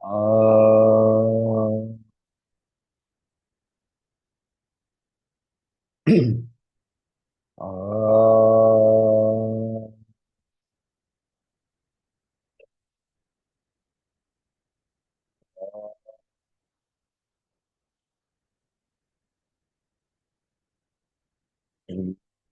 Uh, uh,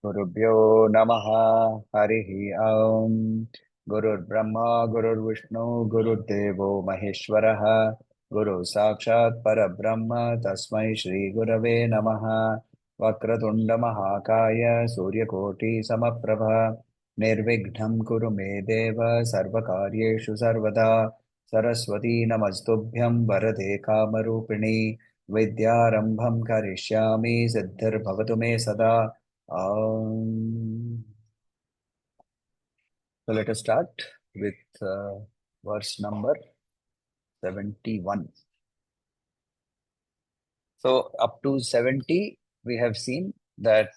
Gurubhyo Namaha Harihi Om. Gurur Brahma, Gurur Vishnu, Gurur Devo Maheshwaraha, Guru Sakshat Parabrahma, Tasmai Shri Gurave Namaha. Vakratunda Mahakaya, Suryakoti Samaprabha, Nirvighna Kuru Me Deva, Sarvakaryeshu Sarvada, Saraswati Namastubhyam, Varade Kamarupini, Vidyarambham Karishyami, Siddhir Bhavatu Me Sada. So let us start with verse number 71. So up to 70, we have seen that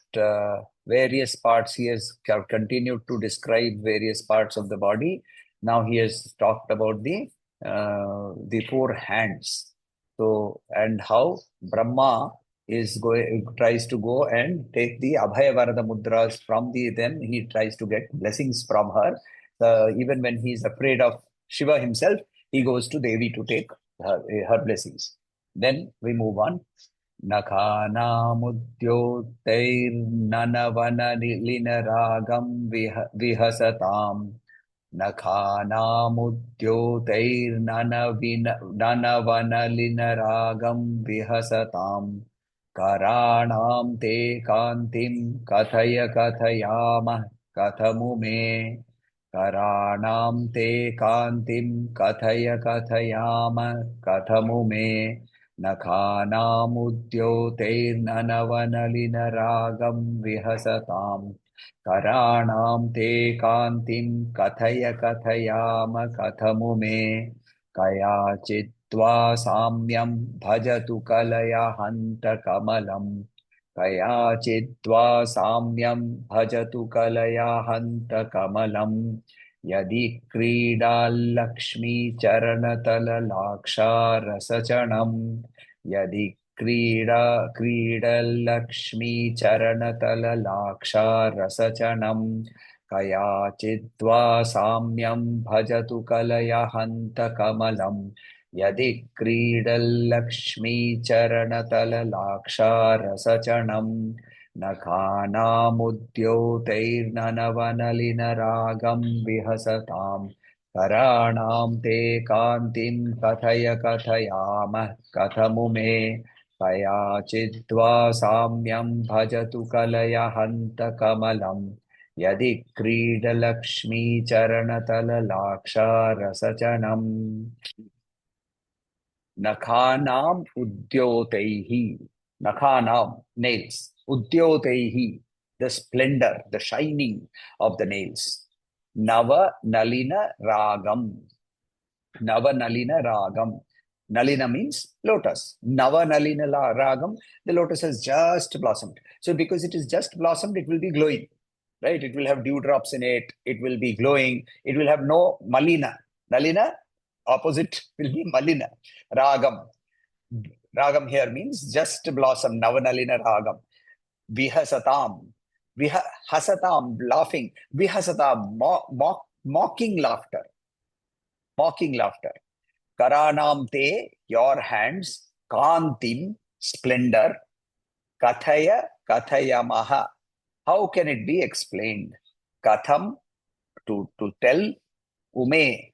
various parts he has continued to describe various parts of the body. Now he has talked about the four hands. So and how Brahma is going tries to go and take the Abhaya Varada mudras from the then he tries to get blessings from her. Even when he is afraid of Shiva himself, he goes to Devi to take her blessings. Then we move on. नखानामुद्योतैर्ननवनलिनरागं विहसताम् नखानामुद्योतैर्ननवनलिनरागं विहसताम् कराणां ते कान्तिं कथय कथयामः कथमु मे कराणां ते कान्तिं कथय कथयामः कथमु मे नखानामुद्योतैर्ननवनलिनरागं विहसताम् कराणां ते कान्तिं कथय कथयाम कथमु मे कयाचिद्वा साम्यं भजतु कलया हन्त कमलम् कयाचिद्वा साम्यं भजतु कलया हन्त कमलम् यदि क्रीडाल्लक्ष्मीचरणतललाक्षारसचणम् यदि क्रीडलक्ष्मीचरणतललाक्षारसचणम् कयाचिद्वा साम्यं भजतु कलया हन्त कमलम् यदि क्रीडल्लक्ष्मीचरणतललाक्षारसचणम् नखानामुद्योतैर्ननवनलिनरागं विहसताम् कराणां ते कान्तिं कथय कथयामः कथमु मे कयाचिद्वा साम्यं भजतु कलया हन्त कमलम् यदि क्रीडलक्ष्मीचरणतललाक्षारसचनम् नखानाम् उद्योतैः nakhanam, nails, udyotaihi, the splendor, the shining of the nails. Nava nalina ragam. Nava nalina ragam. Nalina means lotus. Nava nalina ragam, the lotus has just blossomed. So because it is just blossomed, it will be glowing, right? It will have dewdrops in it. It will be glowing. It will have no malina. Nalina, opposite will be malina. Ragam. Ragam here means just blossom, Navanalina Ragam. Vihasatam. Vihasatam, laughing. Vihasatam, mocking laughter. Mocking laughter. Karanam te, your hands. Kantim, splendor. Kathaya, kathayamaha. How can it be explained? Katham, to tell. Ume,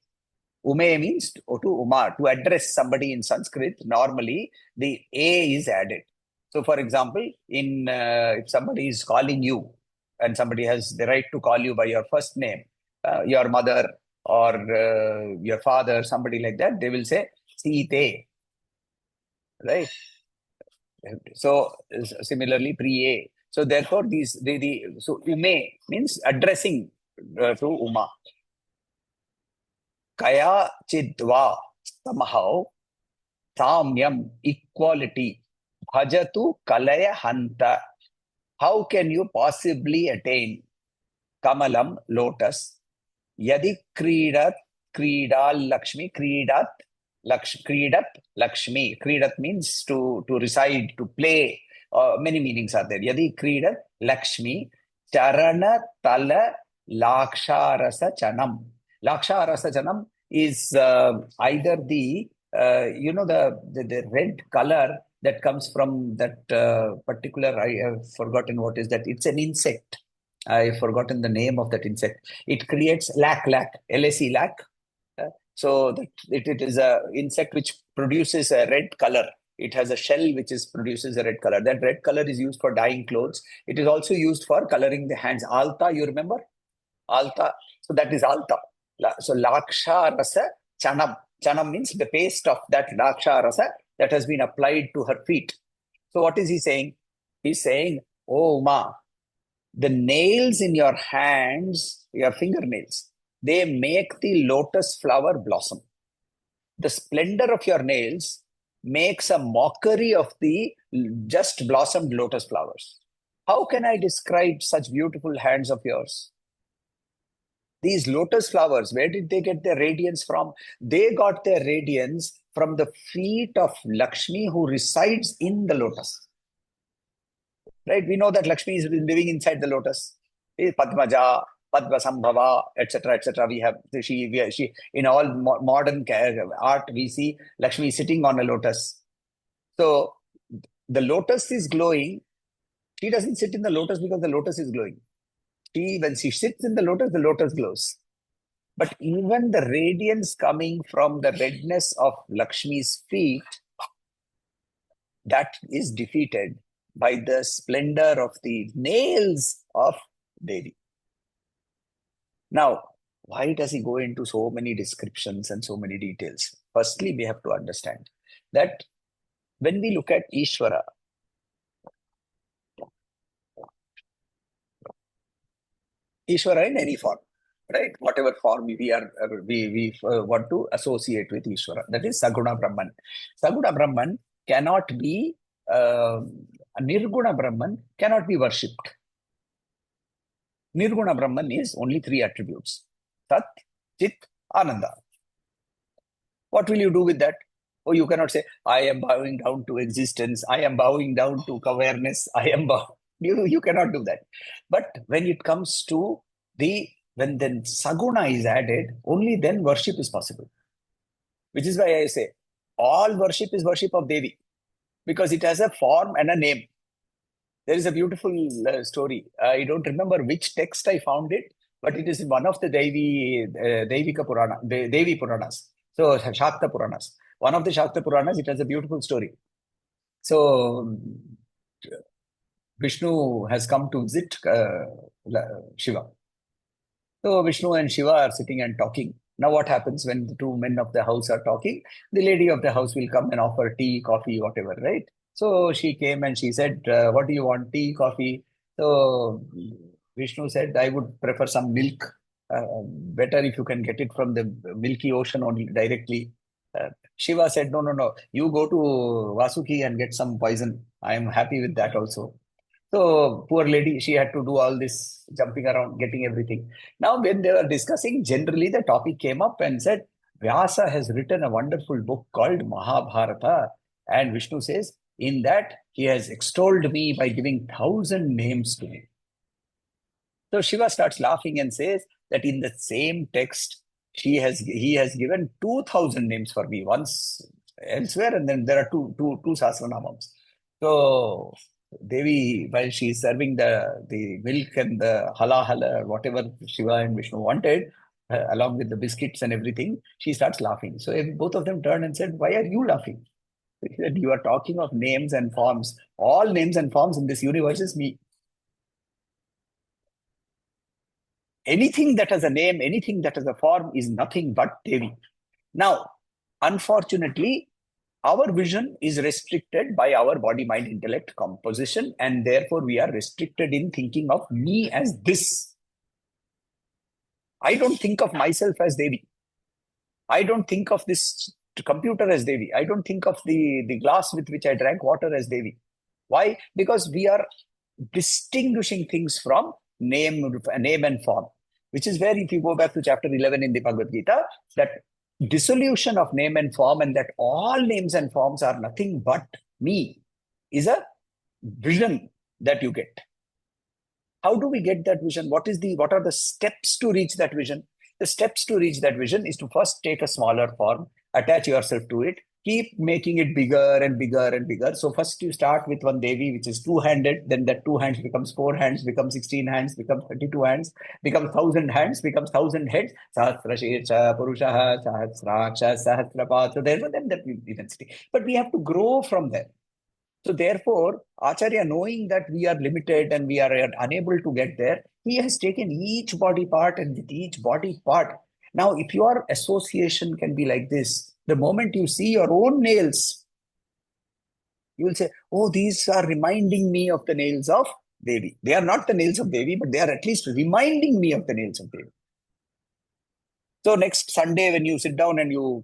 Ume means to Uma, to address somebody in Sanskrit, normally the A is added. So, for example, in if somebody is calling you and somebody has the right to call you by your first name, your mother or your father, somebody like that, they will say Site, right? So, similarly, pre-A. So, therefore, so Ume means addressing to Uma. Kaya chidva, somehow, samyam, equality, bhajatu kalaya hanta. How can you possibly attain kamalam, lotus? Yadi kridat, kridal lakshmi, kridat. Kridat, Lakshmi. Kridat means to reside, to play. Many meanings are there. Yadi Kridat, Lakshmi, Charana Tala Laksharasa Chanam. Laksharasa Chanam is either the red color that comes from that particular, I have forgotten what is that. It's an insect. I've forgotten the name of that insect. It creates lac, LAC, lac. So it is a insect which produces a red color. It has a shell which produces a red color. That red color is used for dyeing clothes. It is also used for coloring the hands. Alta, you remember? Alta. So that is alta. So laksha rasa chanam. Chanam means the paste of that laksha rasa that has been applied to her feet. So what is he saying? He's saying, oh ma, the nails in your hands, your fingernails, they make the lotus flower blossom. The splendor of your nails makes a mockery of the just blossomed lotus flowers. How can I describe such beautiful hands of yours? These lotus flowers, where did they get their radiance from? They got their radiance from the feet of Lakshmi who resides in the lotus. Right? We know that Lakshmi is living inside the lotus. Padmaja, Padmasambhava, etc., etc. We have she in all modern art we see Lakshmi sitting on a lotus. So the lotus is glowing. She doesn't sit in the lotus because the lotus is glowing. When she sits in the lotus glows. But even the radiance coming from the redness of Lakshmi's feet, that is defeated by the splendor of the nails of Devi. Now, why does he go into so many descriptions and so many details? Firstly, we have to understand that when we look at Ishvara, Ishvara in any form, right? Whatever form we want to associate with Ishvara, that is Saguna Brahman. Saguna Brahman cannot be, Nirguna Brahman cannot be worshipped. Nirguna Brahman is only three attributes: Sat, Chit, Ananda. What will you do with that? Oh, you cannot say, I am bowing down to existence, I am bowing down to awareness, I am bowing. You cannot do that. But when it comes to when then Saguna is added, only then worship is possible. Which is why I say, all worship is worship of Devi, because it has a form and a name. There is a beautiful story. I don't remember which text I found it, but it is in one of the Devi Puranas. So Shakta Puranas. One of the Shakta Puranas, it has a beautiful story. So Vishnu has come to visit Shiva. So Vishnu and Shiva are sitting and talking. Now what happens when the two men of the house are talking? The lady of the house will come and offer tea, coffee, whatever, right? So she came and she said, what do you want, tea, coffee? So Vishnu said, I would prefer some milk. Better if you can get it from the milky ocean only directly. Shiva said, no. You go to Vasuki and get some poison. I am happy with that also. So poor lady, she had to do all this jumping around, getting everything. Now, when they were discussing, generally the topic came up and said, Vyasa has written a wonderful book called Mahabharata. And Vishnu says, in that, he has extolled me by giving 1,000 names to me. So Shiva starts laughing and says that in the same text, he has given 2,000 names for me once elsewhere, and then there are two Sahasranamams. So Devi, while she is serving the milk and the hala, whatever Shiva and Vishnu wanted, along with the biscuits and everything, she starts laughing. So both of them turned and said, why are you laughing? He said, you are talking of names and forms. All names and forms in this universe is me. Anything that has a name, anything that has a form is nothing but Devi. Now, unfortunately, our vision is restricted by our body, mind, intellect composition, and therefore we are restricted in thinking of me as this. I don't think of myself as Devi. I don't think of this computer as Devi. I don't think of the glass with which I drank water as Devi. Why? Because we are distinguishing things from name and form, which is where if you go back to chapter 11 in the Bhagavad Gita, that dissolution of name and form, and that all names and forms are nothing but me, is a vision that you get. How do we get that vision? What are the steps to reach that vision? The steps to reach that vision is to first take a smaller form, attach yourself to it, keep making it bigger and bigger and bigger. So first you start with one Devi, which is two-handed, then that 2 hands becomes 4 hands, becomes 16 hands, becomes 32 hands, becomes 1,000 hands, becomes 1,000 heads. Sahasra Shesha, Purushaha, Sahasraksha, Sahasrapad. So there's then that immensity. But we have to grow from there. So therefore, Acharya, knowing that we are limited and we are unable to get there, he has taken each body part, and with each body part. Now, if your association can be like this, the moment you see your own nails, you will say, oh, these are reminding me of the nails of Devi. They are not the nails of Devi, but they are at least reminding me of the nails of Devi. So next Sunday, when you sit down and you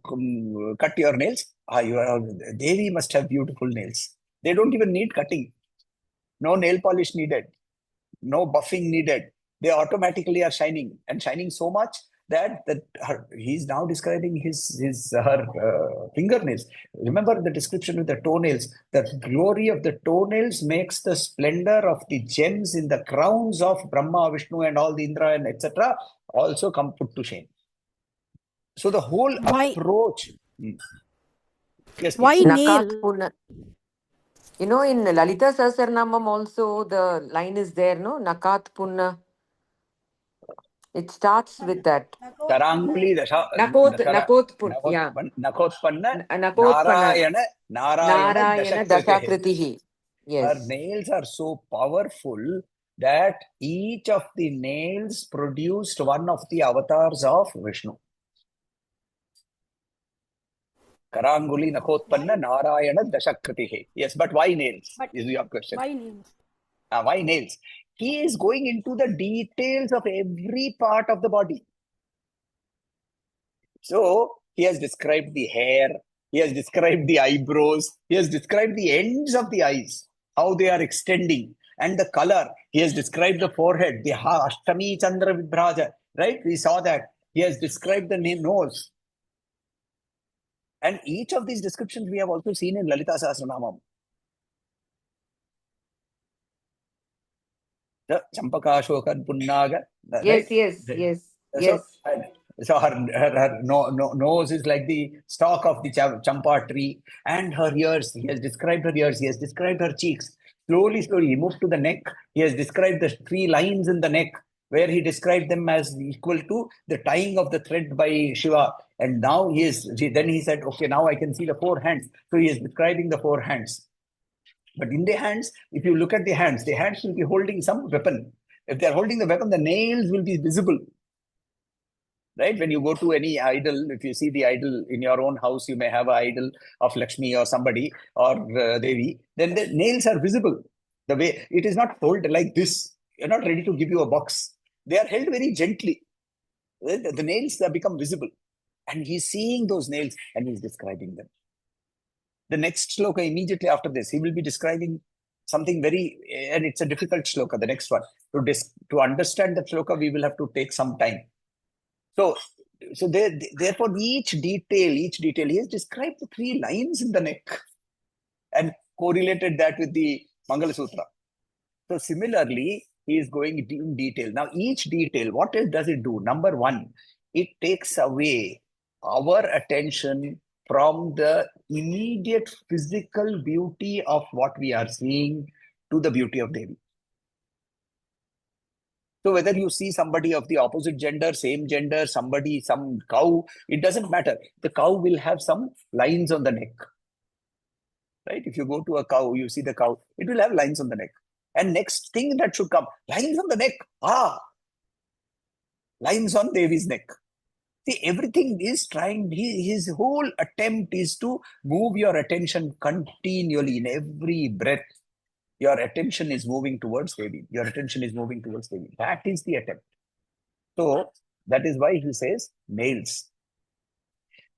cut your nails, Devi must have beautiful nails. They don't even need cutting. No nail polish needed. No buffing needed. They automatically are shining, and shining so much that he's now describing her fingernails. Remember the description with the toenails. The glory of the toenails makes the splendor of the gems in the crowns of Brahma, Vishnu, and all the Indra and etc. also come put to shame. So the whole approach. Yes, why nail? In Lalita Sahasranamam also the line is there, no? Nakat Punna. It starts with that. Taranguli Nakot Punna. Narayana Dashakritihi. Yes. Her nails are so powerful that each of the nails produced one of the avatars of Vishnu. Karanguli Nakotpanna Narayana Dashakritihi. Yes, but why nails? Is your question. Why nails? Why nails? He is going into the details of every part of the body. So he has described the hair, he has described the eyebrows, he has described the ends of the eyes, how they are extending, and the color. He has described the forehead, the Ashtami Chandra Vibhraja, right? We saw that. He has described the nose. And each of these descriptions we have also seen in Lalita Sahasranamam. The Champaka Shokan Punnaga. Yes, right? Yes. So her nose is like the stalk of the champa tree, and her ears. He has described her ears. He has described her cheeks. Slowly, he moved to the neck. He has described the 3 lines in the neck, where he described them as equal to the tying of the thread by Shiva. And now then he said, okay, now I can see the 4 hands. So he is describing the 4 hands. But in the hands, if you look at the hands will be holding some weapon. If they are holding the weapon, the nails will be visible. Right? When you go to any idol, if you see the idol in your own house, you may have an idol of Lakshmi or somebody or Devi, then the nails are visible. The way it is not held like this. You're not ready to give you a box. They are held very gently. The nails have become visible. And he's seeing those nails and he's describing them. The next shloka immediately after this, he will be describing something and it's a difficult shloka, the next one. To understand the shloka, we will have to take some time. So therefore, each detail, he has described the 3 lines in the neck and correlated that with the Mangala Sutra. So similarly, he is going in detail. Now, each detail, what else does it do? Number 1, it takes away our attention from the immediate physical beauty of what we are seeing to the beauty of Devi. So whether you see somebody of the opposite gender, same gender, some cow, it doesn't matter. The cow will have some lines on the neck. Right? If you go to a cow, you see the cow, it will have lines on the neck. And next thing that should come, lines on the neck. Lines on Devi's neck. See, everything is his whole attempt is to move your attention continually in every breath. Your attention is moving towards Devi. Your attention is moving towards Devi. That is the attempt. So that is why he says nails.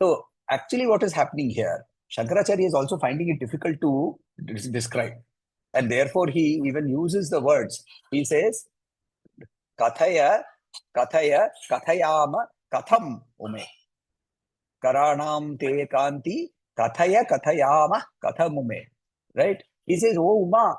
So actually what is happening here, Shankaracharya is also finding it difficult to describe. And therefore he even uses the words. He says, Kathaya, kathayama, katham ume. Karanam te kanti kathaya kathayama kathamume. Right? He says, oh Uma,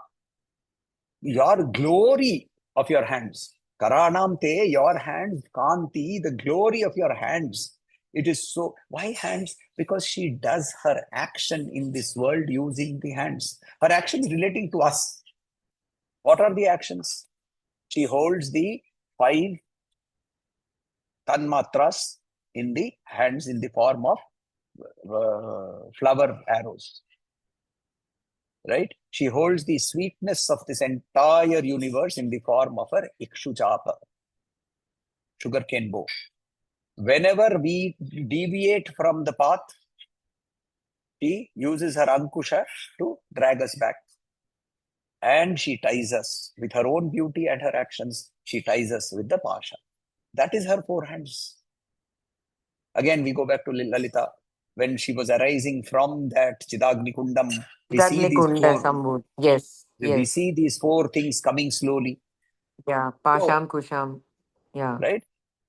your glory of your hands. Karanam te, your hands, kanti, the glory of your hands. It is so. Why hands? Because she does her action in this world using the hands. Her actions relating to us. What are the actions? She holds the 5 tanmatras in the hands in the form of flower arrows. Right? She holds the sweetness of this entire universe in the form of her ikshuchapa, sugarcane bow. Whenever we deviate from the path, she uses her ankusha to drag us back. And she ties us with her own beauty and her actions. She ties us with the pasha. That is her 4 hands. Again, we go back to Lalita. When she was arising from that Chidagni Kundam, we see these Dagnikunda 4. Sambhu. Yes. We Yes. see these 4 things coming slowly. Yeah. So, Pasham Kusham. Yeah. right?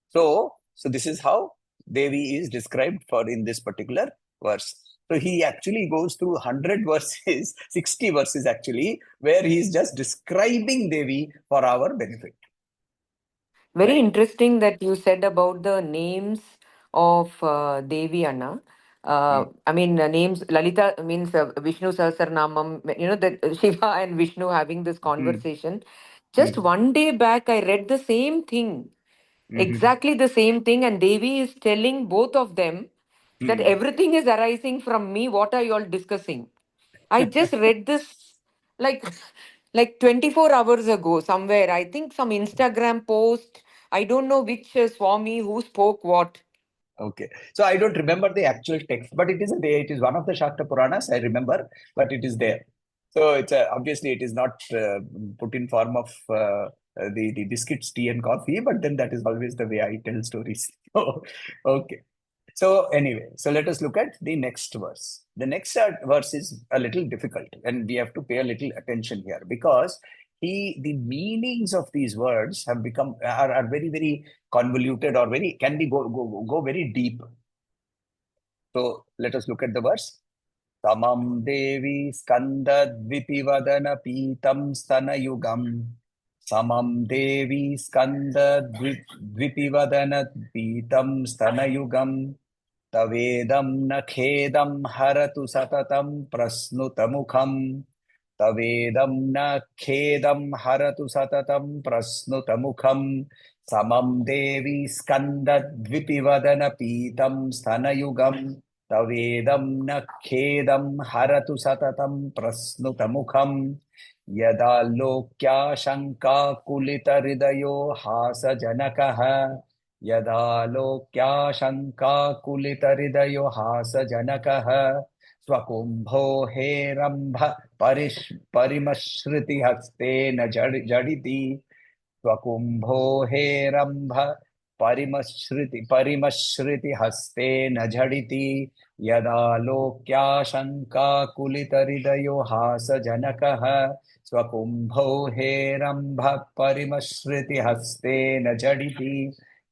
So this is how Devi is described in this particular verse. So he actually goes through 100 verses, 60 verses actually, where he is just describing Devi for our benefit. Very Right? interesting that you said about the names of Devi Anna. I mean, names, Lalita means Vishnu Sahasranamam, that Shiva and Vishnu having this conversation. Just one day back, I read the same thing, exactly the same thing, and Devi is telling both of them that everything is arising from me. What are you all discussing? I just read this like like 24 hours ago somewhere. I think some Instagram post. I don't know which Swami who spoke what. Okay. So I don't remember the actual text, but it is there. It is one of the Shakta Puranas, I remember, but it is there. So it's obviously it is not put in form of the biscuits, tea, and coffee, but then that is always the way I tell stories. So, okay. So anyway, so let us look at the next verse. The next verse is a little difficult, and we have to pay a little attention here because the meanings of these words have become are very very convoluted or can be go very deep. So let us look at the verse. Tamam Devi Skanda Dvipivadana Pitam Stanayugam. Samam Devi Skanda Dvipivadana Pitam Stanayugam. Tavedam na khedam haratu satatam prasnutamukham. Tavedam na khedam haratu satatam prasnutamukham. Samam Devi Skanda Dvipivadana Pitam Stanayugam. Tavedam na khedam haratu satatam prasnutamukham. Yada lokya shanka kulita hridayo hasa janakaha. यदा लोक्याशङ्काकुलितहृदयो हासजनकः स्वकुम्भो हेरम्भ परिमश्रुतिहस्तेन जडिति स्वकुम्भो हेरम्भ परिमश्रुतिहस्तेन झटिति यदा लोक्याशङ्काकुलितहृदयो हासजनकः स्वकुम्भो हेरम्भ परिमश्रुतिहस्तेन झटिति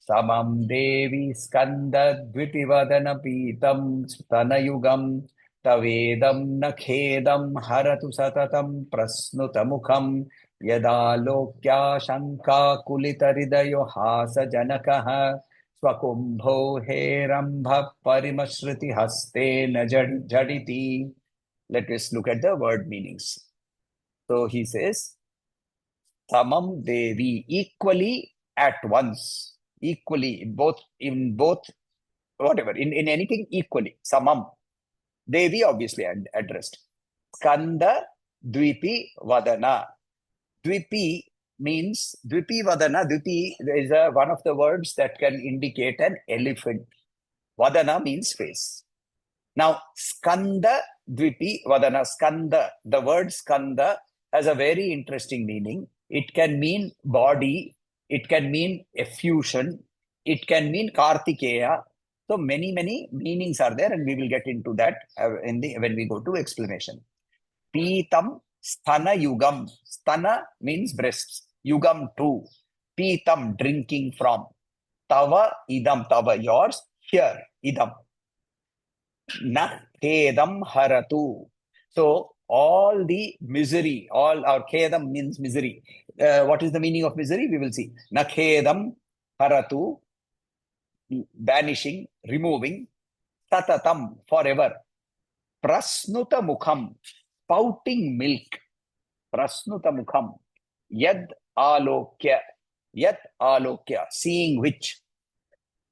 समं देवी स्कन्दद्विपिवदनपीतं स्तनयुगं तवेदं न खेदं हरतु सततं प्रस्नुतमुखं यदा लोक्याशङ्काकुलितहृदयो हासजनकः स्वकुम्भो हेरम्भः परिमश्रुतिहस्तेन झटिति. Let us look at the word meanings. So he says, Samam Devi, equally at once. Equally in both whatever in anything equally samam Devi obviously addressed. Skanda Dvipi Vadana. Dvipi means Dvipi Vadana. Dvipi is one of the words that can indicate an elephant. Vadana means face. Now Skanda Dvipi Vadana. Skanda, the word Skanda has a very interesting meaning. It can mean body. It can mean effusion. It can mean Kartikeya. So many meanings are there, and we will get into that when we go to explanation. Pitam sthana yugam. Sthana means breasts. Yugam too. Pitam, drinking from. Tava idam. Tava, yours. Here idam. Na khedam haratu. So all the misery, all our khedam means misery. What is the meaning of misery? We will see. Na khedam haratu, banishing, removing, tatatam, forever. Prasnuta mukham, spouting milk. Prasnuta mukham, yad alokya, yad alokya, seeing which.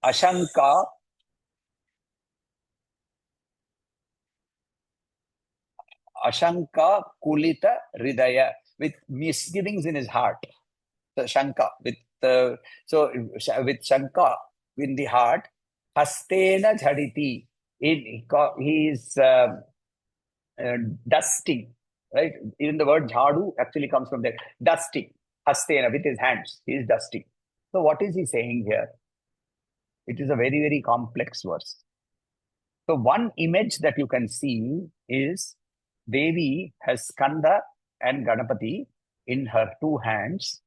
Ashanka, Ashanka kulita hridaya, with misgivings in his heart. The Shanka, with Shanka in the heart, hastena jhaditi, he is dusting, right? Even the word jhadu actually comes from there. Dusting, hastena, with his hands, he is dusting. So what is he saying here? It is a very, very complex verse. So one image that you can see is Devi has Skanda and Ganapati in her two hands,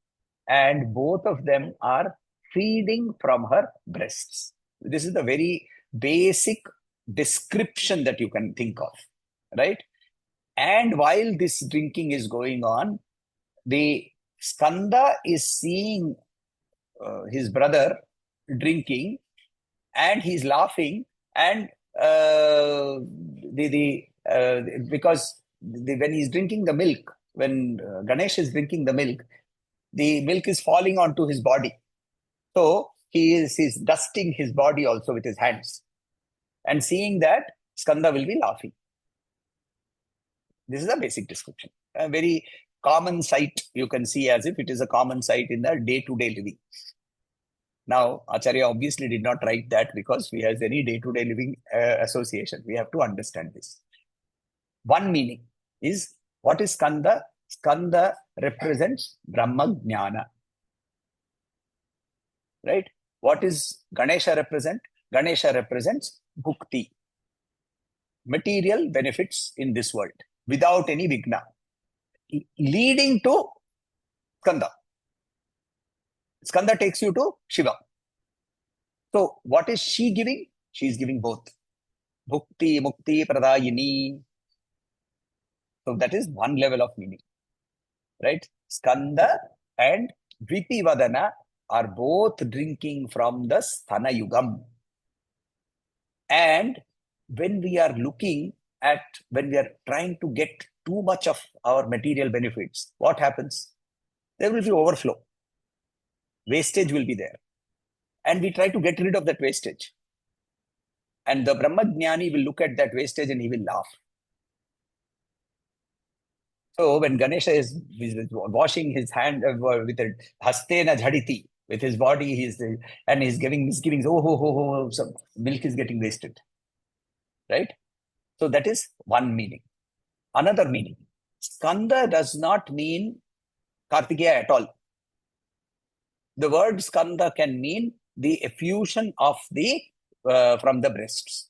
and both of them are feeding from her breasts. This is the very basic description that you can think of, right? And while this drinking is going on, the Skanda is seeing his brother drinking, and he's laughing, and because when he's drinking the milk, when Ganesh is drinking the milk is falling onto his body. So he's dusting his body also with his hands. And seeing that, Skanda will be laughing. This is a basic description. A very common sight you can see, as if it is a common sight in the day-to-day living. Now, Acharya obviously did not write that because we have any day-to-day living association. We have to understand this. One meaning is, what is Skanda? Skanda represents Brahma Jnana. Right? What is Ganesha represent? Ganesha represents Bhukti. Material benefits in this world without any vigna, leading to Skanda. Skanda takes you to Shiva. So what is she giving? She is giving both. Bhukti, Mukti, Pradayini. So that is one level of meaning. Right? Skanda and Vipivadana are both drinking from the Sthana Yugam. And when we are when we are trying to get too much of our material benefits, what happens? There will be overflow. Wastage will be there. And we try to get rid of that wastage. And the Brahmajnani will look at that wastage and he will laugh. So when Ganesha is washing his hand with a hastena jhaditi, with his body, and he's giving misgivings, so milk is getting wasted. Right? So that is one meaning. Another meaning, Skanda does not mean Kartikeya at all. The word Skanda can mean the effusion of from the breasts.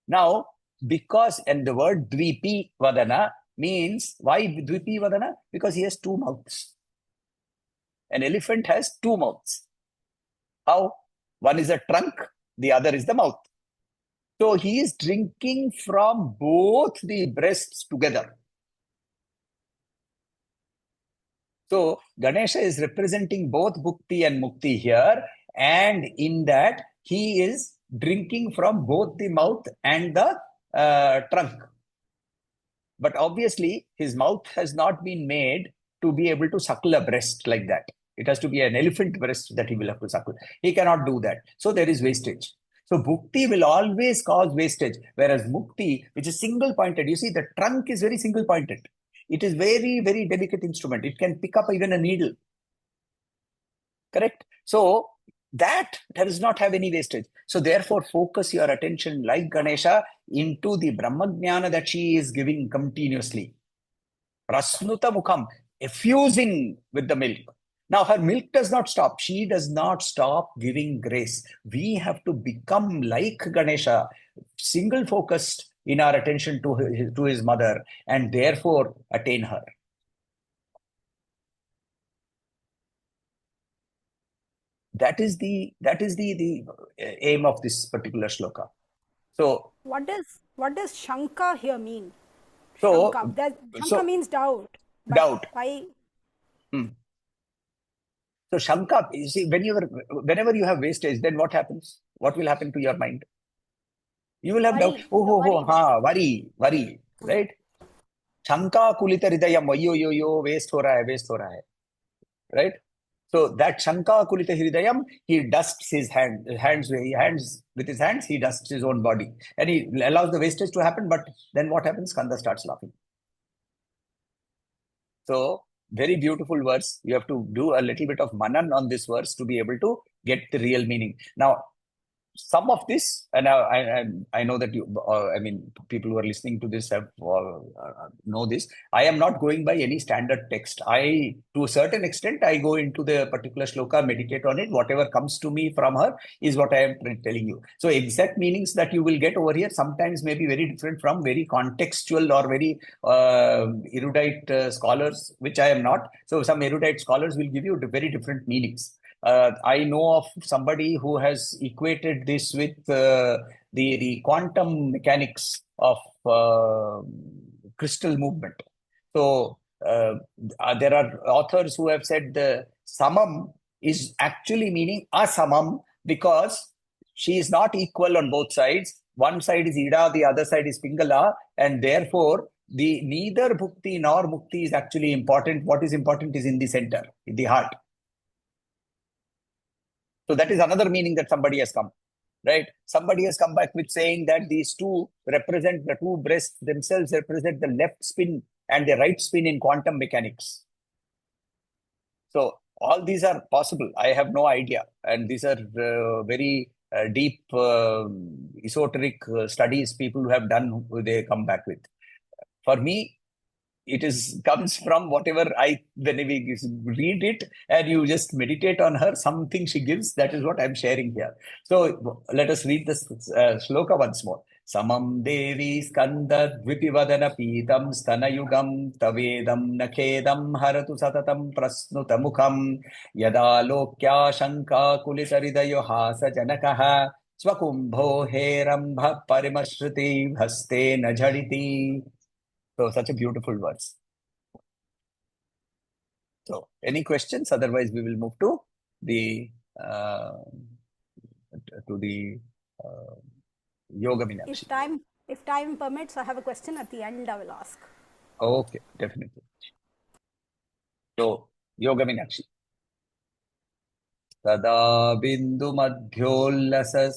Now, and the word Dvipi Vadana means, why Dvipi Vadana? Because he has two mouths. An elephant has two mouths. How? One is a trunk, the other is the mouth. So he is drinking from both the breasts together. So Ganesha is representing both Bhukti and Mukti here, and in that he is drinking from both the mouth and the trunk. But obviously his mouth has not been made to be able to suckle a breast like that. It has to be an elephant breast that he will have to suckle. He cannot do that. So there is wastage. So Bhukti will always cause wastage, whereas Mukti, which is single pointed, you see the trunk is very single pointed. It is very, very delicate instrument. It can pick up even a needle. Correct? So that does not have any wastage. So therefore, focus your attention like Ganesha into the Brahmajnana that she is giving continuously. Prasnuta Mukham, effusing with the milk. Now her milk does not stop. She does not stop giving grace. We have to become like Ganesha, single focused in our attention to his mother, and therefore attain her. That is the aim of this particular shloka. So, What does Shanka here mean? so, Shanka means doubt. But doubt. why? Hmm. So Shanka, you see, whenever you have wastage, then what happens? What will happen to your mind? You will have doubt. Worry. Oh, The oh, oh, worry does. worry, right? Shanka kulita hridayam, yo, waste ho raha hai, waste ho raha hai, right? So that Shanka kulita hridayam, he dusts his hands with his hands, he dusts his own body. And he allows the wastage to happen, but then what happens? Skanda starts laughing. So, very beautiful verse. You have to do a little bit of manan on this verse to be able to get the real meaning. Now, some of this, and I know that people who are listening to this have know this. I am not going by any standard text. To a certain extent, I go into the particular shloka, meditate on it. Whatever comes to me from her is what I am telling you. So exact meanings that you will get over here sometimes may be very different from very contextual or very erudite scholars, which I am not. So some erudite scholars will give you very different meanings. I know of somebody who has equated this with the quantum mechanics of crystal movement. So there are authors who have said the samam is actually meaning asamam because she is not equal on both sides. One side is Ida, the other side is Pingala, and therefore the neither bhukti nor mukti is actually important. What is important is in the center, in the heart. So that is another meaning that somebody has come, right? Somebody has come back with saying that these two represent, the two breasts themselves represent the left spin and the right spin in quantum mechanics. So all these are possible. I have no idea. And these are very deep esoteric studies people who have done, who they come back with. For me, it comes from whatever when we read it and you just meditate on her, something she gives, that is what I'm sharing here. So let us read this shloka once more. Samam devi skanda dvipivadana pitam stanayugam tavedam nakedam haratu satatam prasnuta mukham yada lokya shanka kulisaridayo hasa janakaha swakumbho herambha parimashruti bhaste najhaditi. So, such a beautiful verse. So, any questions? Otherwise, we will move to the Yoga Minakshi. If time permits, I have a question at the end. I will ask. Okay, definitely. So, Yoga Minakshi. Sada bindu madhyollasad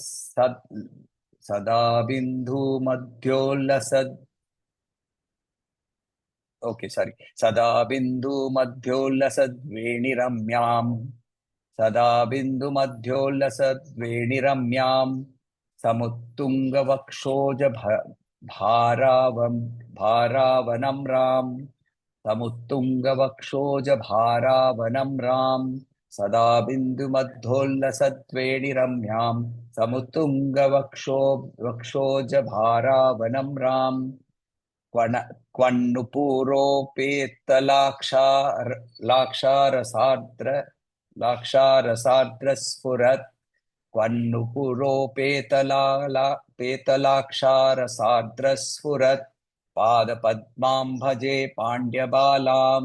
Sada bindu madhyollasad. Okay, sorry. Sada bindu madhyollasad veniramyam. Sada bindu madhyollasad veniramyam. Samuttunga vakshoja bharavanam ram. Samuttunga vakshoja bharavanam ram. Sada bindu madhyollasad veniramyam. Samuttunga vakshoja bharavanam ram. Laksharasadra sfurat Petalaksarasadra sfurat Padapadmam bhaje Pandyabalam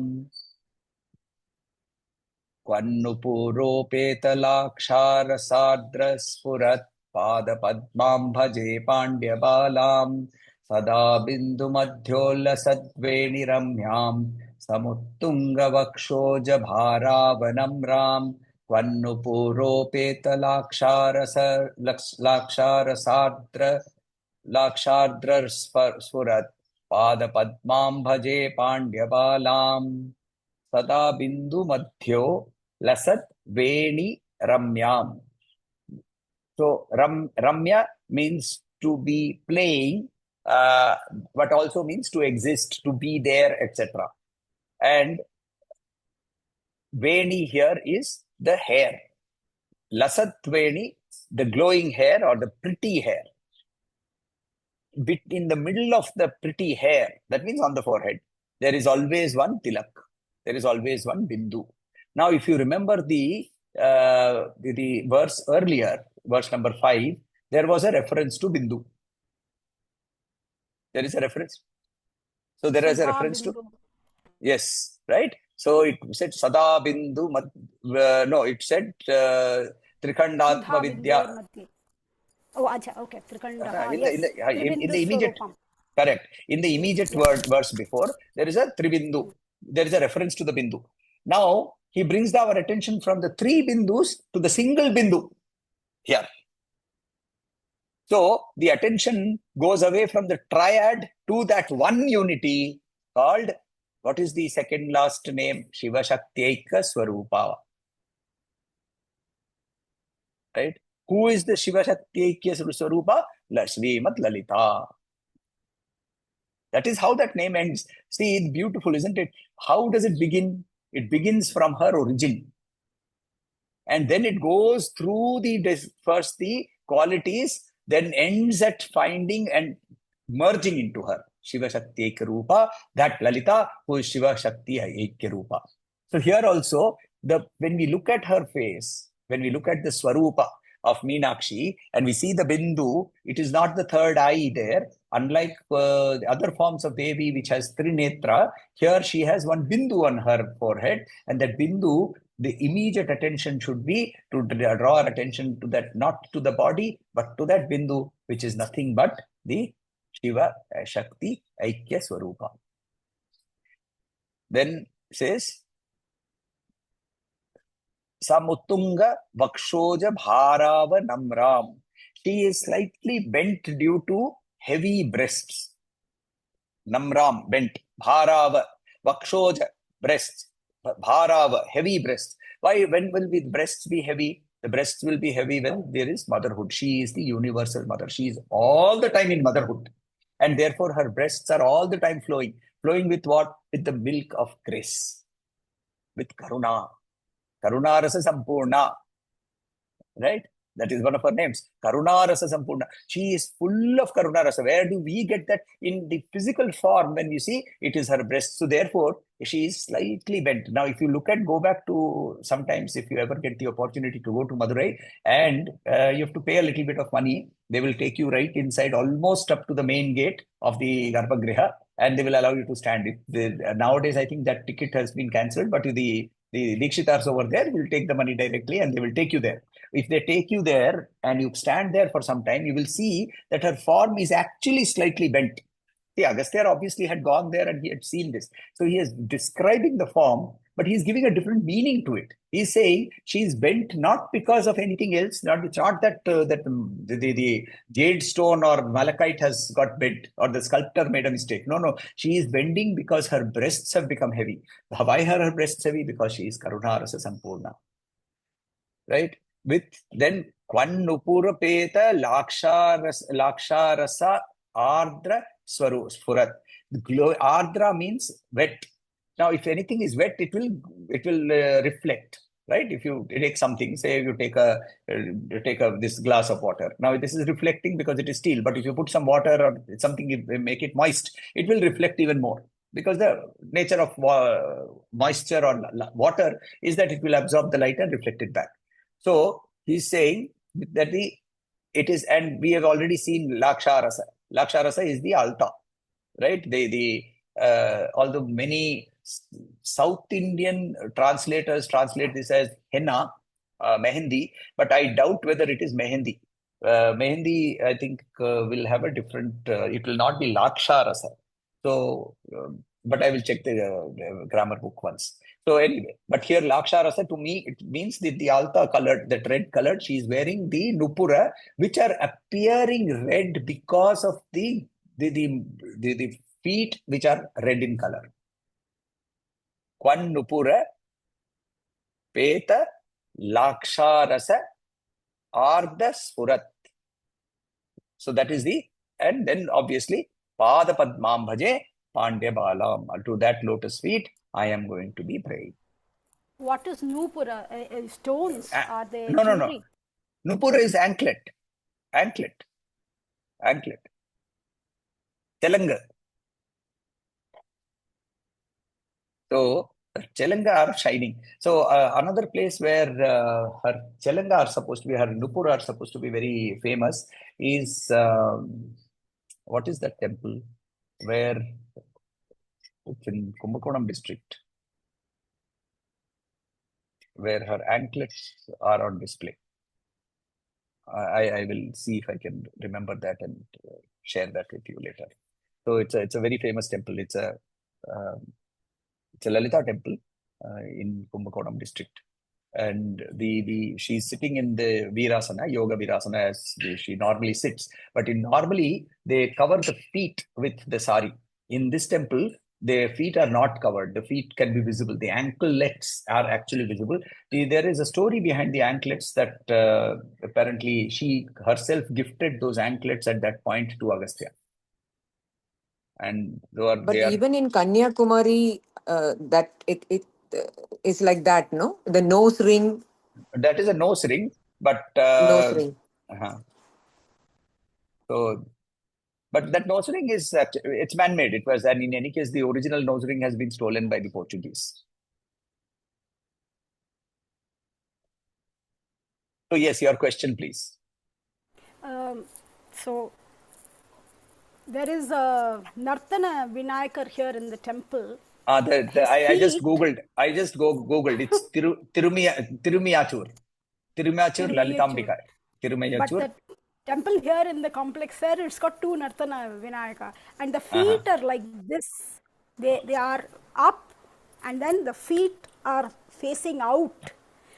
Petalaksarasadra sfurat Padapadmam bhaje Pandyabalam Sada bindu madhyollasad-veniramyam Samuttunga vakshoja bharavanam ram Lakshardra sfurat Padapadmam bhaje Pandyabalam Sada bindu madhyo lasat veni ramyam. So ramya means to be playing, but also means to exist, to be there, etc. And veni here is the hair. Lasat veni, the glowing hair or the pretty hair. In the middle of the pretty hair, that means on the forehead, there is always one tilak. There is always one bindu. Now, if you remember the verse earlier, verse number 5, there was a reference to bindu. There is a reference. So there is a Sudha reference to, Bindu. yes, right? So it said Sada Bindu, no, it said Trikandatma Sudha Vidya. Bindur Madhye. Oh, acha, okay. Trikandaha, In yes. the Tribindu immediate, Swarupam. correct. In the immediate Yeah. verse before, there is a Tribindu. There is a reference to the Bindu. Now, he brings our attention from the three Bindus to the single Bindu here. So, the attention goes away from the triad to that one unity called, what is the second last name? Shiva Shakti Swarupa. Right? Who is the Shiva Shakti Swarupa? Srimat Lalita. That is how that name ends. See, it's beautiful, isn't it? How does it begin? It begins from her origin. And then it goes through first the qualities, then ends at finding and merging into her. Shiva Shakti Ekya Rupa, that Lalita, who is Shiva Shakti Ekya Rupa. So here also, when we look at her face, when we look at the Swarupa of Meenakshi, and we see the Bindu, it is not the third eye there. Unlike the other forms of Devi, which has Trinetra, here she has one Bindu on her forehead, and that Bindu, the immediate attention should be to draw our attention to that, not to the body, but to that Bindu, which is nothing but the Shiva Shakti Aikya Swarupa. Then says, Samutunga Vakshoja Bharava Namram. She is slightly bent due to heavy breasts. Namram, bent. Bharava, Vakshoja, breasts. Bharava, heavy breasts. Why? When will the breasts be heavy? The breasts will be heavy when there is motherhood. She is the universal mother. She is all the time in motherhood. And therefore her breasts are all the time flowing. Flowing with what? With the milk of grace. With Karuna. Karuna Rasa Sampurna. Right? That is one of her names. Karuna Rasa Sampurna. She is full of Karuna Rasa. Where do we get that? In the physical form, when you see, it is her breast. So therefore, she is slightly bent. Now, if you go back to, sometimes if you ever get the opportunity to go to Madurai, and you have to pay a little bit of money, they will take you right inside, almost up to the main gate of the Garbhagriha, and they will allow you to stand. Nowadays, I think that ticket has been cancelled, but the Dikshitars over there will take the money directly and they will take you there. If they take you there and you stand there for some time, you will see that her form is actually slightly bent. See, Agastya obviously had gone there and he had seen this. So he is describing the form, but he's giving a different meaning to it. He's saying she's bent not because of anything else. It's not that the jade stone or malachite has got bent or the sculptor made a mistake. No. She is bending because her breasts have become heavy. Why are her breasts heavy? Because she is Karuna Rasa Sampurna. Right? With then Kwan Nupura Peta Laksha Rasa Ardra Spurat. Ardra means wet. Now, if anything is wet, it will reflect, right? If you take something, say you take this glass of water. Now, this is reflecting because it is steel. But if you put some water or something, make it moist, it will reflect even more. Because the nature of moisture or water is that it will absorb the light and reflect it back. So he's saying that it is, and we have already seen Laksharasa. Laksharasa is the alta, right? Although many South Indian translators translate this as henna, mehendi, but I doubt whether it is mehendi. Mehendi, I think, will have a different, it will not be Laksharasa. So, but I will check the grammar book once. So anyway, but here Laksharasa, to me, it means the alta colored, that red colored, she is wearing the nupura, which are appearing red because of the feet which are red in color. Kwan nupura peta Laksharasa arda spurat. So that is and then obviously Pada Padmam Bhaje Pandya Balam. To that lotus feet, I am going to be praying. What is Nupura? Stones? Are they No. jewelry? Nupura is anklet. Telanga. So Chelanga are shining. So another place where her Chelanga are supposed to be, her Nupura are supposed to be very famous is, what is that temple? where it's in Kumbakonam district, where her anklets are on display. I will see if I can remember that and share that with you later. So it's a very famous temple. It's a Lalita temple in Kumbakonam district. And she's sitting in the Virasana, Yoga Virasana, as she normally sits. But normally they cover the feet with the sari. In this temple, the feet are not covered. The feet can be visible. The anklets are actually visible. There is a story behind the anklets that apparently she herself gifted those anklets at that point to Agastya. And But even in Kanyakumari, that it is like that, no? The nose ring. That is a nose ring, but Nose ring. So, but that nose ring it's man-made. It was, and in any case, the original nose ring has been stolen by the Portuguese. So yes, your question, please. So there is a Nartana Vinayakar here in the temple. I just googled. Googled. It's Tirumiyachur Lalitambika. But the temple here in the complex there, it's got two Nartana Vinayaka, and the feet are like this. They are up, and then the feet are facing out.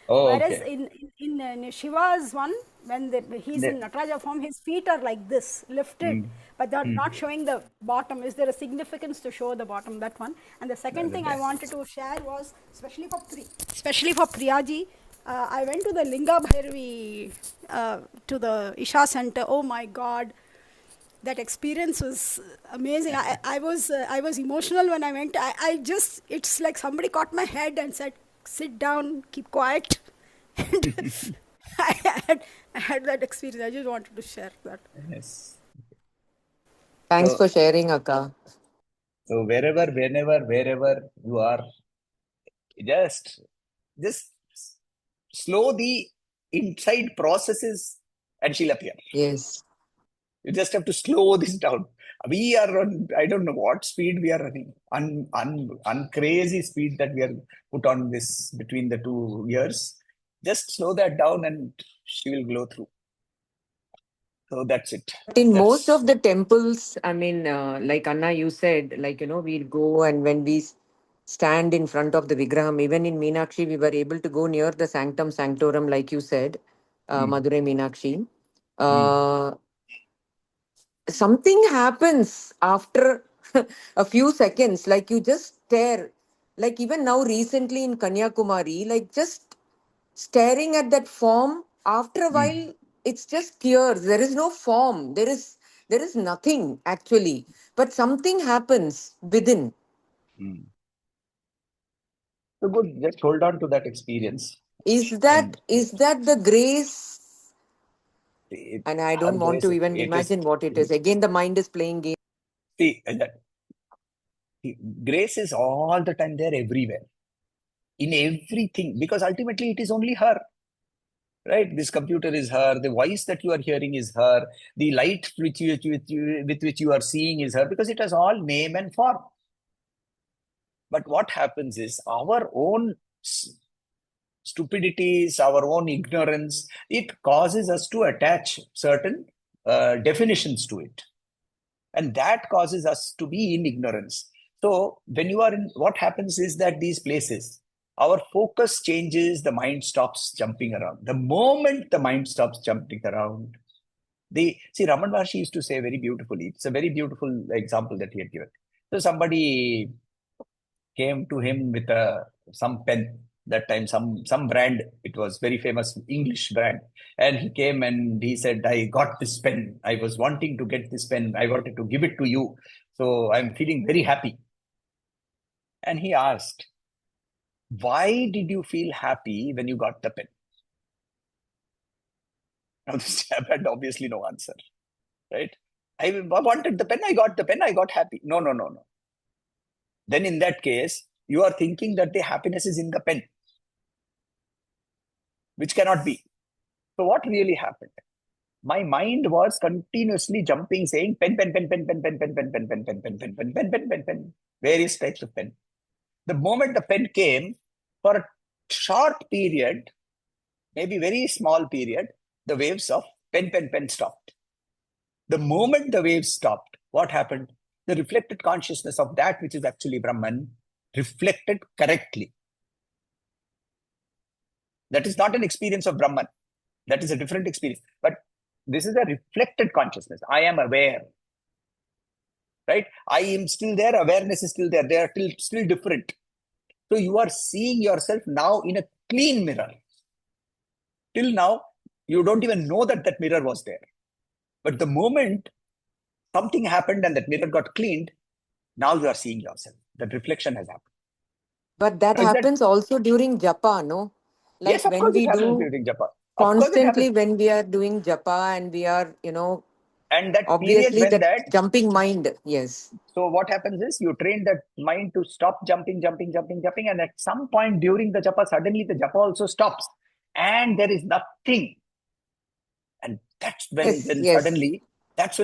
Whereas in Shiva's one, when he's in Nataraja form, his feet are like this, lifted, but they're not showing the bottom. Is there a significance to show the bottom? That one. And the second thing I wanted to share was, especially for Priyaji, I went to the Linga Bhairavi, to the Isha Center. Oh my God, that experience was amazing. I was emotional when I went. It's like somebody caught my head and said, "Sit down, keep quiet." And I had that experience. I just wanted to share that. Yes. Thanks for sharing, Akka. So wherever you are, just slow the inside processes and she'll appear. Yes. You just have to slow this down. We are on, I don't know what speed we are running. Crazy speed that we are put on this between the 2 years. Just slow that down and she will glow through. So that's it. But in most of the temples, I mean, like Anna, you said, like, we'll go, and when we stand in front of the Vigraham, even in Meenakshi, we were able to go near the Sanctum Sanctorum, like you said, Madurai Meenakshi. Something happens after a few seconds, like you just stare. Like even now, recently in Kanyakumari, like just staring at that form, after a while, it's just tears. There is no form. There is nothing actually. But something happens within. So good. Just hold on to that experience. Is that the grace? And I don't want to even imagine what it is. Again, the mind is playing games. See, grace is all the time there, everywhere, in everything, because ultimately it is only her. Right? This computer is her. The voice that you are hearing is her. The light with which you are seeing is her, because it has all name and form. But what happens is our own stupidities, our own ignorance, it causes us to attach certain definitions to it. And that causes us to be in ignorance. So when you are in, what happens is that these places, our focus changes, the mind stops jumping around. The moment the mind stops jumping around, Raman Maharshi used to say very beautifully, it's a very beautiful example that he had given. So somebody came to him with some pen. That time, some brand, it was very famous English brand. And he came and he said, I got this pen. I was wanting to get this pen. I wanted to give it to you. So I'm feeling very happy. And he asked, why did you feel happy when you got the pen? Now, this chap had obviously no answer, right? I wanted the pen. I got the pen. I got happy. No. Then in that case, you are thinking that the happiness is in the pen, which cannot be. So what really happened? my mind was continuously jumping, saying pen, pen, pen, pen, pen, pen, pen, pen, pen, pen, pen, pen, pen, pen, pen, pen, pen, pen, various types of pen. The moment the pen came, for a short period, maybe very small period, the waves of pen, pen, pen stopped. The moment the waves stopped, what happened? The reflected consciousness of that which is actually Brahman reflected correctly. That is not an experience of Brahman. That is a different experience. But this is a reflected consciousness. I am aware. Right? I am still there. Awareness is still there. They are still different. So you are seeing yourself now in a clean mirror. Till now, you don't even know that that mirror was there. But the moment something happened and that mirror got cleaned, now you are seeing yourself. That reflection has happened. But that Now, happens also during japa, no? Like yes, of when course it we happens do during japa. Of course it constantly, happens. when we are doing japa and we are, And that period obviously when that that, jumping mind, yes. so what happens is you train that mind to stop jumping, jumping, jumping, jumping. And at some point during the japa, suddenly the japa also stops. And there is nothing. And that's when, Yes, yes,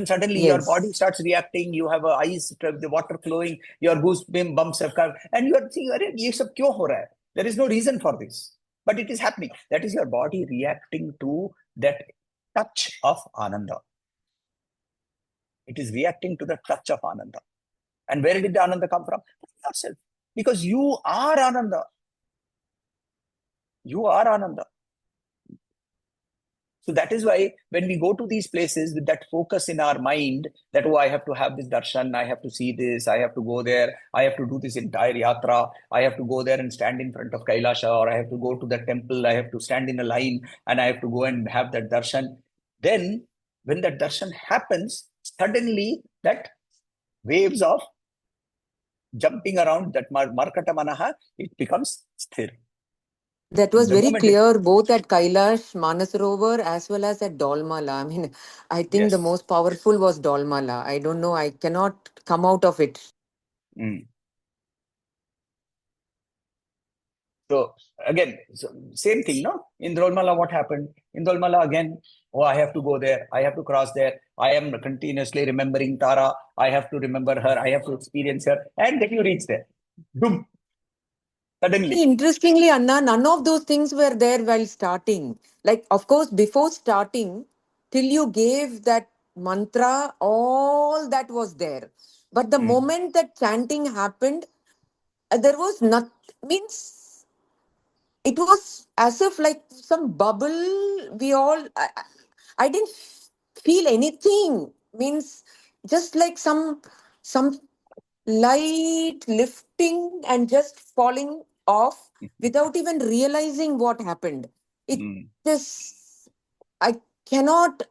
suddenly your body yes. starts reacting. You have eyes, the water flowing, your goosebumps have come, and you are thinking, "Arey, ye sab kyun ho raha hai?" There is no reason for this, but it is happening. That is your body reacting to that touch of Ananda. It is reacting to the touch of Ananda. And where did the Ananda come from? Yourself. Because you are Ananda. You are Ananda. So that is why when we go to these places with that focus in our mind that, oh, I have to have this darshan, I have to see this, I have to go there, I have to do this entire yatra, I have to go there and stand in front of Kailasha, or I have to go to the temple, I have to stand in a line and I have to go and have that darshan. Then when that darshan happens, suddenly that waves of jumping around, that markata manaha, it becomes sthir. That And was the very moment it, clear both at Kailash, Manasarovar, as well as at Dolmala. I mean, I think the yes. most powerful was Dolmala. I don't know, I cannot come out of it. Mm. So again, same thing, no? In Dolmala, what happened? In Dolmala again, oh, I have to go there. I have to cross there. I am continuously remembering Tara. I have to remember her. I have to experience her. And then you reach there. Boom. Suddenly. Interestingly, Anna, none of those things were there while starting. Like, of course, before starting, till you gave that mantra, all that was there. But the Mm, moment that chanting happened, there was not, means it was as if like some bubble. We all, I didn't feel anything. Means just like some light lifting and just falling off without even realizing what happened. It mm. just, I cannot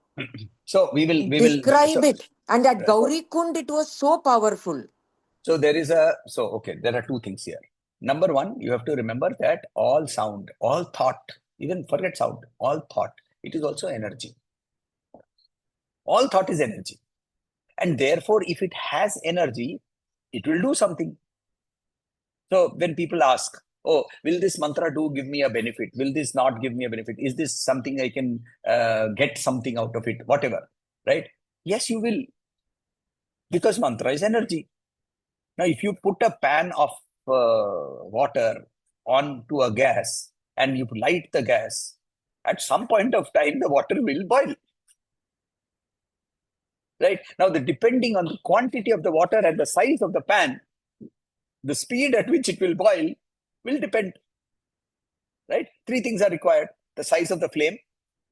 So describe it. And at so, Gauri Kund, it was so powerful. so okay, there are two things here. Number one, you have to remember that all sound, all thought, even forget sound, all thought, it is also energy. All thought is energy. And therefore, if it has energy, it will do something. So when people ask, oh, will this mantra give me a benefit? Will this not give me a benefit? Is this something I can get something out of it? Whatever, right? Yes, you will, because mantra is energy. Now, if you put a pan of water onto a gas and you light the gas, at some point of time, the water will boil. Right? Now, depending on the quantity of the water and the size of the pan, the speed at which it will boil will depend. Right? Three things are required: the size of the flame,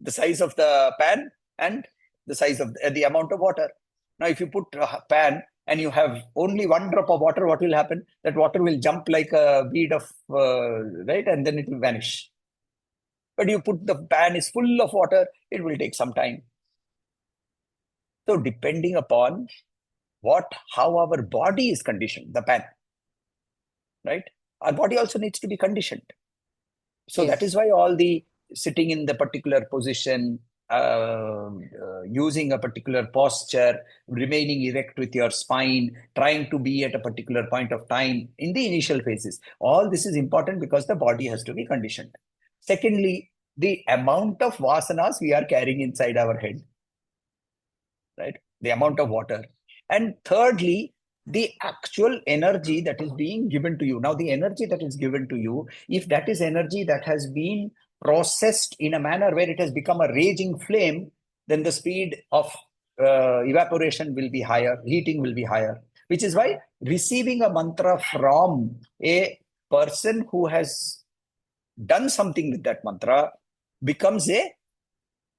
the size of the pan, and the size of the amount of water. Now, if you put a pan and you have only one drop of water, what will happen? That water will jump like a bead of, right? And then it will vanish. But you put the pan is full of water, it will take some time. So depending upon how our body is conditioned, the pan, right? Our body also needs to be conditioned. So that is Yes. why all the sitting in the particular position, using a particular posture, remaining erect with your spine, trying to be at a particular point of time in the initial phases. All this is important because the body has to be conditioned. Secondly, the amount of vasanas we are carrying inside our head. right? The amount of water. And thirdly, the actual energy that is being given to you. Now, the energy that is given to you, if that is energy that has been processed in a manner where it has become a raging flame, then the speed of evaporation will be higher, heating will be higher, which is why receiving a mantra from a person who has done something with that mantra becomes a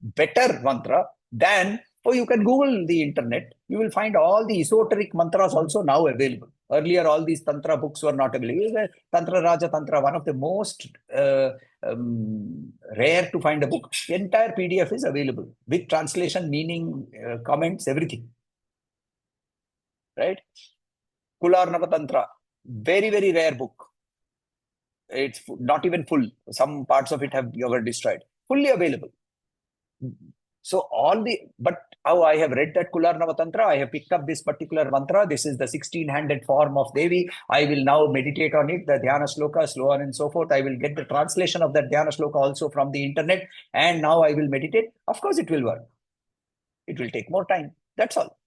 better mantra than, oh, you can Google the internet. You will find all the esoteric mantras also now available. Earlier, all these tantra books were not available. Tantra Raja Tantra, one of the most rare to find a book. The entire PDF is available with translation, meaning, comments, everything. Right? Kularnava Tantra, very, very rare book. It's not even full. Some parts of it have were destroyed. Fully available. So but how I have read that Kularnava Tantra, I have picked up this particular mantra. This is the 16-handed form of Devi. I will now meditate on it, the Dhyana Shloka, so on and so forth. I will get the translation of that Dhyana Shloka also from the internet. And now I will meditate. Of course, it will work. It will take more time. That's all.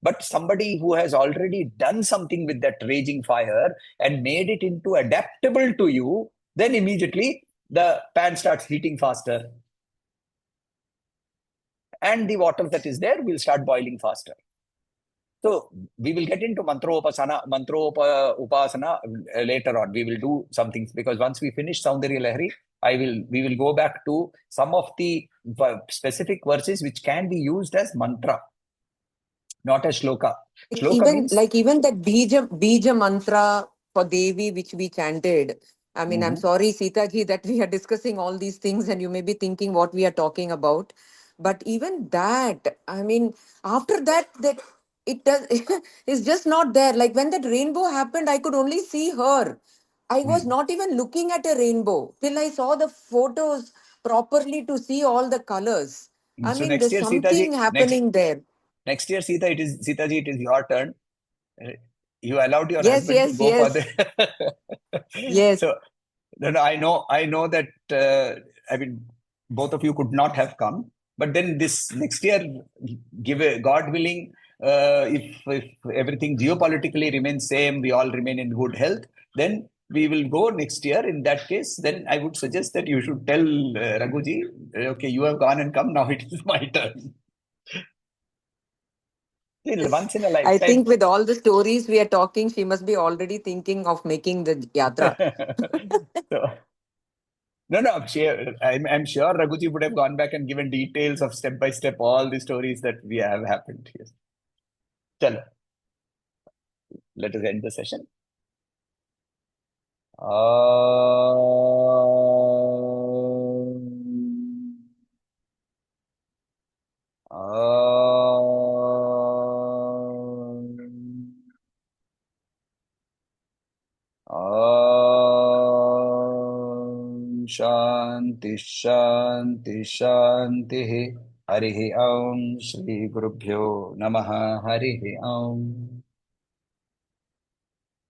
But somebody who has already done something with that raging fire and made it into adaptable to you, then immediately the pan starts heating faster. And the water that is there will start boiling faster. So we will get into upasana later on. We will do some things because once we finish Soundarya Lahari, we will go back to some of the specific verses which can be used as mantra, not as shloka. Shloka Even means even that bija mantra for Devi which we chanted. I mean, I'm sorry, Sita ji, that we are discussing all these things and you may be thinking what we are talking about. But even that, I mean, after that it does it's just not there. Like when that rainbow happened, I could only see her. I was not even looking at a rainbow till I saw the photos properly to see all the colors. I so mean, next there's year, Sita ji, something happening there. next year, Sita ji, it is your turn. You allowed your Yes, husband to yes, go for yes. the. Yes. So then I know that I mean both of you could not have come, but then this next year, God willing, if everything geopolitically remains same, we all remain in good health, then we will go next year. In that case, then I would suggest that you should tell Raghuji, okay, you have gone and come, now it is my turn. Yes. Once in a I lifetime. think with all the stories we are talking, she must be already thinking of making the yatra. So, no, I'm sure Raghuji would have gone back and given details of step by step all the stories that we have happened. Yes. Chalo, let us end the session. शांति शांति शांति हरि ओम श्री गुरुभ्यो नमः हरि ओम